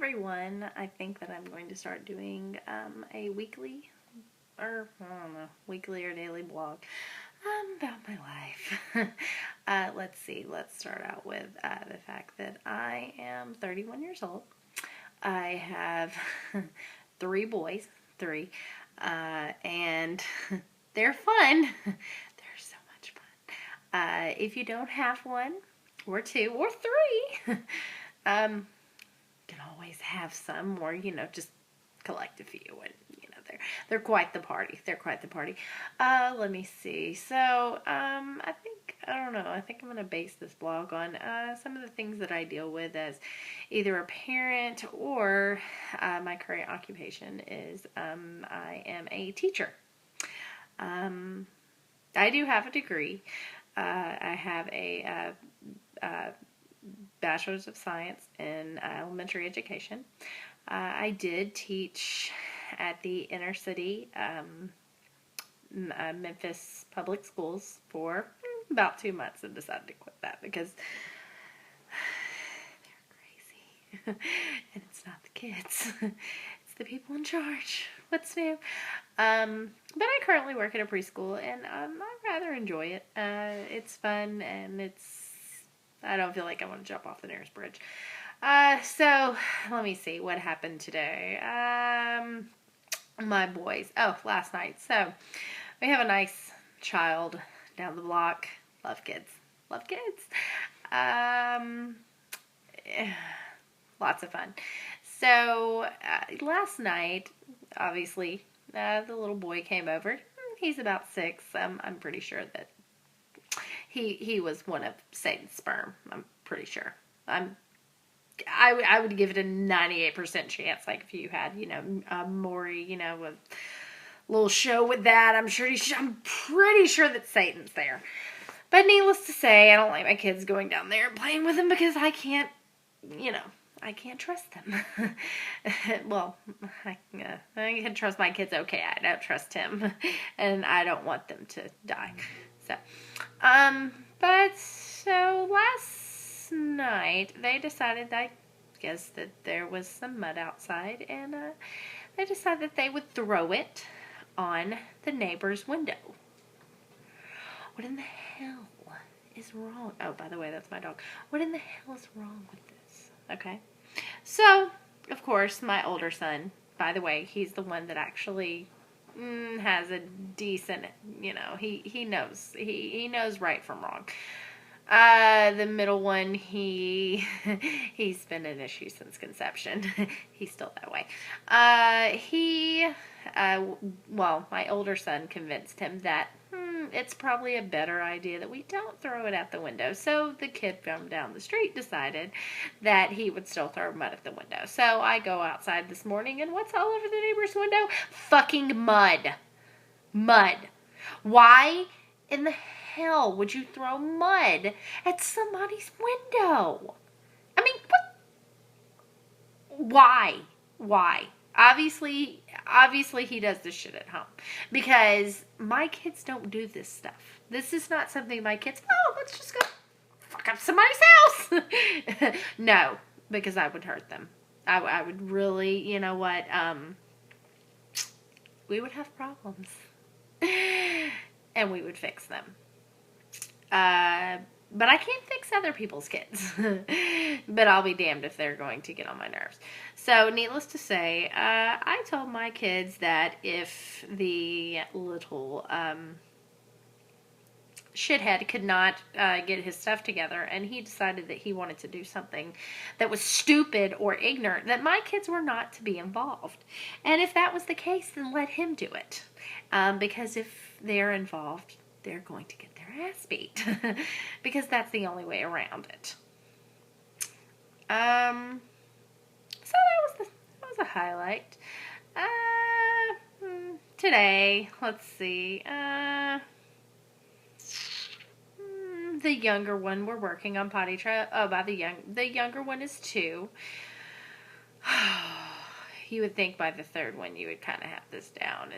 everyone. I think that I'm going to start doing a weekly or I don't know, weekly or daily blog about my life. Let's see. Let's start out with the fact that I am 31 years old. I have three boys, three, and they're fun. They're so much fun. If you don't have one, or two, or three, um, can always have some, or just collect a few, and they're quite the party. They're quite the party. Let me see. So, I don't know. I think I'm gonna base this blog on some of the things that I deal with as either a parent or my current occupation is I am a teacher. I do have a degree. I have a Bachelor's of Science in Elementary Education. I did teach at the inner city Memphis Public Schools for about 2 months and decided to quit that because they're crazy. And it's not the kids, it's the people in charge. What's new? But I currently work at a preschool and I rather enjoy it. It's fun and I don't feel like I want to jump off the nearest bridge. So let me see what happened today. My boys. Oh, last night. So we have a nice child down the block. Love kids. Love kids. Lots of fun. So last night, obviously, the little boy came over. He's about 6. I'm pretty sure that he was one of Satan's sperm. I'm pretty sure. I would give it a 98% chance. Like if you had, Maury, a little show with that, I'm pretty sure that Satan's there. But needless to say, I don't like my kids going down there and playing with them because I can't trust them. Well, I can trust my kids. Okay, I don't trust him, and I don't want them to die. So last night they decided, I guess, that there was some mud outside, and they decided that they would throw it on the neighbor's window. What in the hell is wrong? Oh, by the way, that's my dog. What in the hell is wrong with this? Okay. So, of course, my older son, by the way, he's the one that actually has a decent, he knows. He knows right from wrong. The middle one, he's been an issue since conception. He's still that way. My older son convinced him that it's probably a better idea that we don't throw it out the window. So the kid from down the street decided that he would still throw mud at the window. So I go outside this morning, and what's all over the neighbor's window? Fucking mud. Mud. Why in the hell would you throw mud at somebody's window? I mean, what? Why? Obviously he does this shit at home. Because my kids don't do this stuff. This is not something my kids, let's just go fuck up somebody's house. No, because I would hurt them. I would really, we would have problems. And we would fix them. But I can't fix other people's kids. But I'll be damned if they're going to get on my nerves. So, needless to say, I told my kids that if the little shithead could not get his stuff together and he decided that he wanted to do something that was stupid or ignorant, that my kids were not to be involved. And if that was the case, then let him do it. Because if they're involved, they're going to get their ass beat. Because that's the only way around it. So that was a highlight. Today, let's see. The younger one, we're working on potty trail. The younger one is 2. You would think by the third one you would kind of have this down.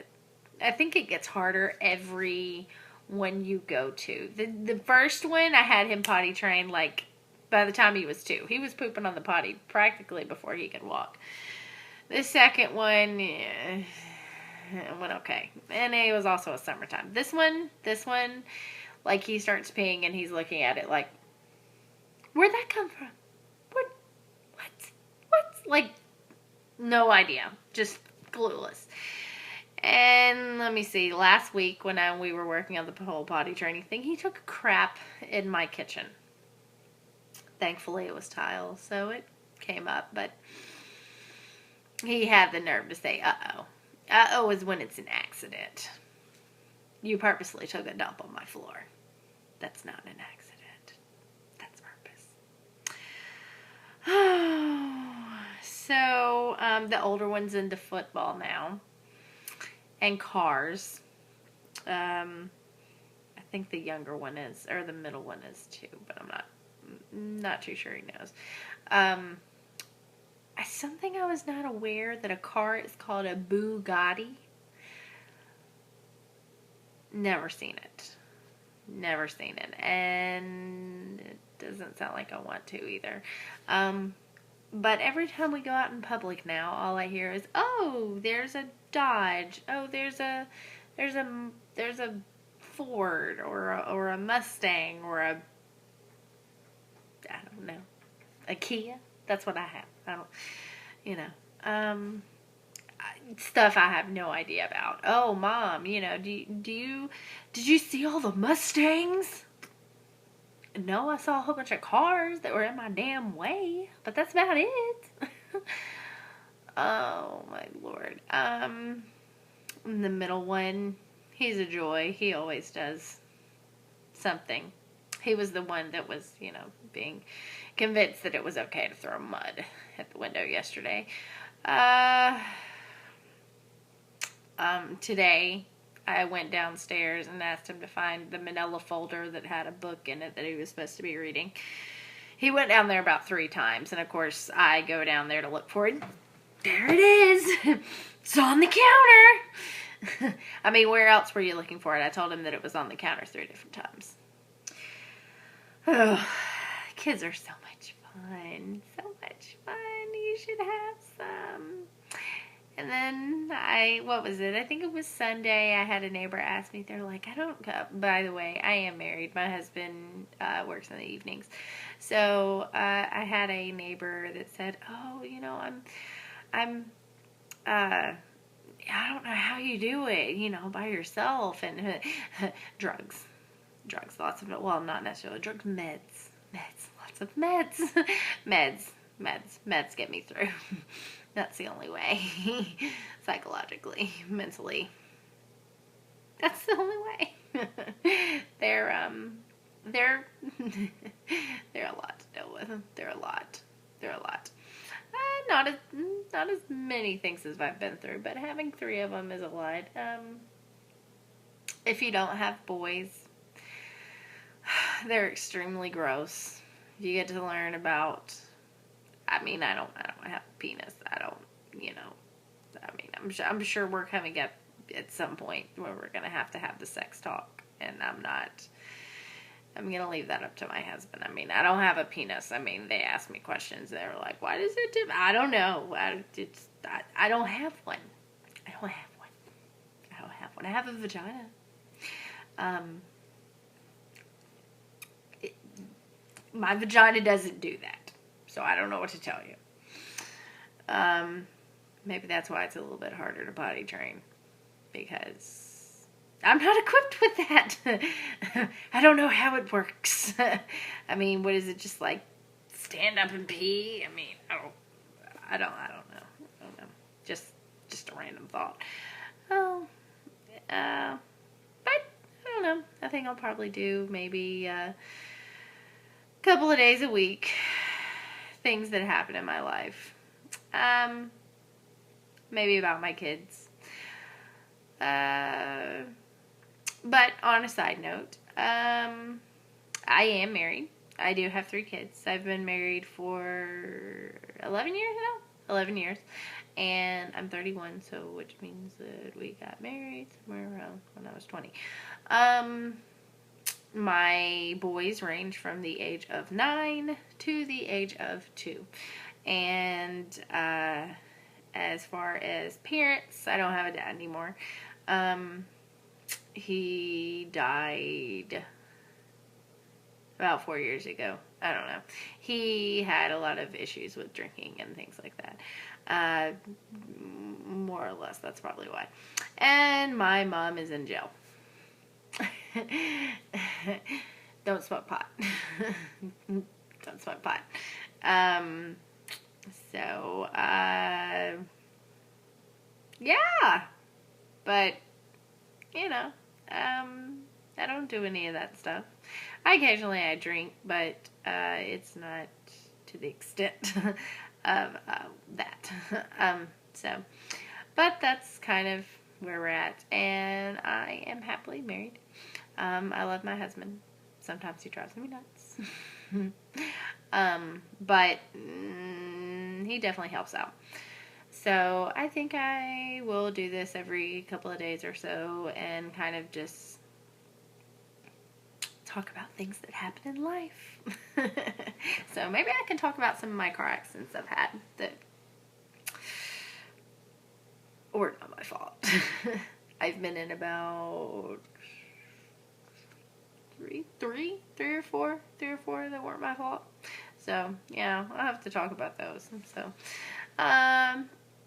I think it gets harder every one you go to. The first one, I had him potty trained like by the time he was 2. He was pooping on the potty practically before he could walk. The second one, yeah, went okay. And it was also a summertime. This one, like he starts peeing and he's looking at it like, where'd that come from? What? Like, no idea. Just clueless. And let me see, last week when we were working on the whole potty training thing, he took a crap in my kitchen. Thankfully it was tile, so it came up, but he had the nerve to say, uh-oh. Uh-oh is when it's an accident. You purposely took a dump on my floor. That's not an accident. That's purpose. So, the older one's into football now. And cars. I think the younger one is, or the middle one is too, but I'm not too sure he knows. Something I was not aware that a car is called a Bugatti. Never seen it. And it doesn't sound like I want to either. But every time we go out in public now, all I hear is, "Oh, there's a Dodge. Oh, there's a Ford or a Mustang or I don't know, a Kia." That's what I have. I don't, stuff I have no idea about. Oh, Mom, did you see all the Mustangs? No, I saw a whole bunch of cars that were in my damn way, but that's about it. Oh, my Lord. The middle one, he's a joy. He always does something. He was the one that was, being convinced that it was okay to throw mud at the window yesterday. Today, I went downstairs and asked him to find the manila folder that had a book in it that he was supposed to be reading. He went down there about 3 times, and of course, I go down there to look for it. There it is. It's on the counter. I mean, where else were you looking for it? I told him that it was on the counter 3 different times. Oh, kids are so much fun. So much fun. You should have some. And then what was it? I think it was Sunday. I had a neighbor ask me, they're like, by the way, I am married. My husband works in the evenings. So I had a neighbor that said, oh, I don't know how you do it, by yourself. And drugs, lots of, well, not necessarily drugs, meds, lots of meds, meds get me through. That's the only way. Psychologically, mentally. That's the only way. They're a lot to deal with. They're a lot. Not as many things as I've been through, but having 3 of them is a lot. If you don't have boys, they're extremely gross. You get to learn about. I mean, I don't have a penis. I'm sure we're coming up at some point where we're going to have the sex talk, and I'm going to leave that up to my husband. I mean, I don't have a penis. I mean, they ask me questions. They were like, why does it do? I don't know. I don't have one. I have a vagina. My vagina doesn't do that. So I don't know what to tell you. Maybe that's why it's a little bit harder to potty train. Because I'm not equipped with that. I don't know how it works. I mean, what is it, just like stand up and pee? I mean, I don't know. Just a random thought. Oh, but I don't know. I think I'll probably do maybe a couple of days a week. Things that happen in my life. Maybe about my kids. But on a side note, I am married. I do have 3 kids. I've been married for 11 years now. 11 years. And I'm 31, so which means that we got married somewhere around when I was 20. My boys range from the age of 9 to the age of 2. And as far as parents, I don't have a dad anymore. He died about 4 years ago. I don't know. He had a lot of issues with drinking and things like that. More or less, that's probably why. And my mom is in jail. Don't smoke pot. Don't smoke pot. So, yeah. But, you know, I don't do any of that stuff. Occasionally I drink, but it's not to the extent of that. So, but that's kind of where we're at, and I am happily married. I love my husband. Sometimes he drives me nuts. But he definitely helps out. So I think I will do this every couple of days or so and kind of just talk about things that happen in life. So maybe I can talk about some of my car accidents I've had that were not my fault. I've been in about three or four that weren't my fault. So yeah, I'll have to talk about those. So,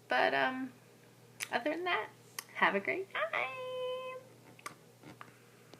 but other than that, have a great night.